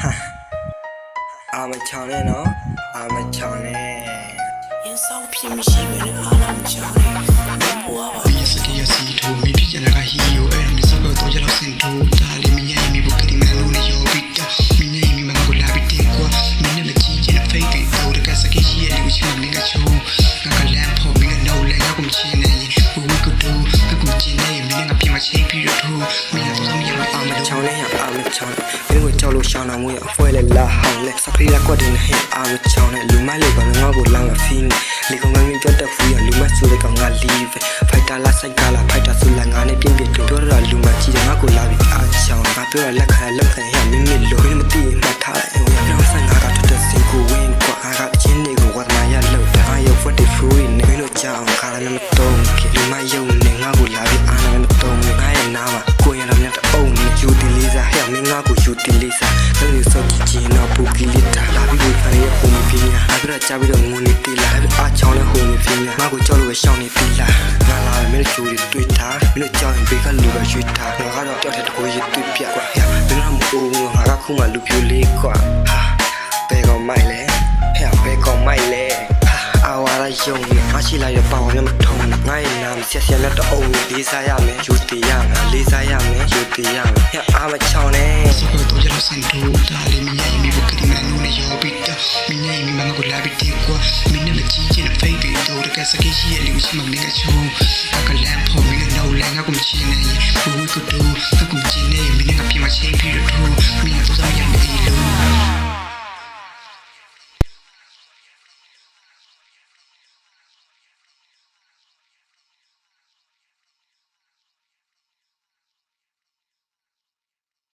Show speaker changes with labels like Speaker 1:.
Speaker 1: အာမချောင်းနဲ့နော်အာမချောင်းနဲ့
Speaker 2: ရင်ဆောင်ဖြစ်မရှိဘဲနဲ့အားလုံးချောင်းနဲ့ဘွားပါ
Speaker 3: ဒီစကေးရစီထိုမိပြကြတာကဟီယိုအဲ့ဒီစကောတော့ကြတော့စင်ထိုဒါလီမီယာမီဘုကတိမလိုနေယောဘီတာမင်းနေမီမကိုလာပြီးတင်ကွာမင်းနဲ့ကြီးချင်းဖိတ်ပြီးတော့တကစကေးရှိရလူချင်းမင်းကချိုးငါကလမ်းဖို့မင်းကနော်လဲငါကုန်ချင်းနေဘူဝီကိုတူကကူချင်းနေမင်းကပြင်မချိပြီးတော့ထိုးမင်းကတော့မရဘူး
Speaker 1: အာမချောင်းနဲ့အာမချောင်းမင်းကိုကြောက်လို့ရှောင်းတော့မွေးအဖွဲလဲလာဟောင်းလဲစခရီးလက်ကွက်တင်နဲ့အာမချောင်းနဲ့လူမိုက်လေးကငါ့ကိုလောင်းမဖီးလေကောင်ငင်းပြတ်တက်ဖူးရလူမဆူတဲ့ကောင်ငါလီးဖိုက်တာလာဆိုင်ကလာဖိုက်တာဆူလာငါနဲ့ပြင်းပြတို့တော့လူမကြီးတယ်ငါကိုလာပြီးအာချောင်းငါပြောရလက်ခံရမင်းမလို့မသိရင်မှတ်ထားလိုက်ဟိုရောက်ဆိုင်ငါကထွက်တဲ့စင်ကိုဝင်းကွာငါကအချင်းတွေကိုဝတ်မရလို့တာရုပ်ဖွက်တဲ့ဖူးရင်းနေလို့ကြောင်ခါလည်းမတော့လူမယုံနေငါကိုလာပြီးအာနာမတော့ငါရဲ့နာမှာကိုရံတော့မြတ်အုံနဲ့ယူတီလေးစားဟဲ့မင်းငါကိုယူတီလေးစားကလေးစောကြည့်ချင်တော့ပူကီလီတာလာပြီးကိုဖန်ရဲ့ဟိုမပြင်းညာအဲ့ဒါကြပြီးတော့ငုံနေတီလာအားချောင်းနဲ့ဟိုမပြင်းညာငါကိုကြောက်လို့ပဲရှောင်းနေတီလာငါလာမင်းချိုးတွေတွေ့တာမင်းကြောက်ရင်ဘေကလူပဲရွှေ့တာငါကတော့ကြောက်တဲ့တကိုးရတွေ့ပြကွာဟဲ့မင်းကမအိုးငါကခုမှလူပြိုလေးကွာဟာဘယ်ကောင်မိုက်လဲဟဲ့ဘယ်ကောင်မိုက်လဲအာဝါရယုံအားရှိလိုက်ရပေါ့ငါမထုံငါရဲ့နာမဆက်ဆက်လက်တော့အုံလေးစားရမယ်ယူတီရမယ်လေးစားရမယ်ယူတီရမယ်ဟဲ့အာမချောင်းနဲ့
Speaker 3: စကောတော့ကြတော့စင်ထိုဒါလီမီယာမီဘုကတိမလိုနေယောဘီတာမင်းနေမီမကိုလာပြီးတင်ကွာမင်းနဲ့ကြီးချင်းဖိတ်ပြီးတော့တကစကေးရှိရလူချင်းမင်းကချိုးငါကလမ်းဖို့မင်းကနော်လဲငါကုန်ချင်းနေဘူဝီကိုတူကကူချင်းနေမင်းကပြင်မချင်းပြီး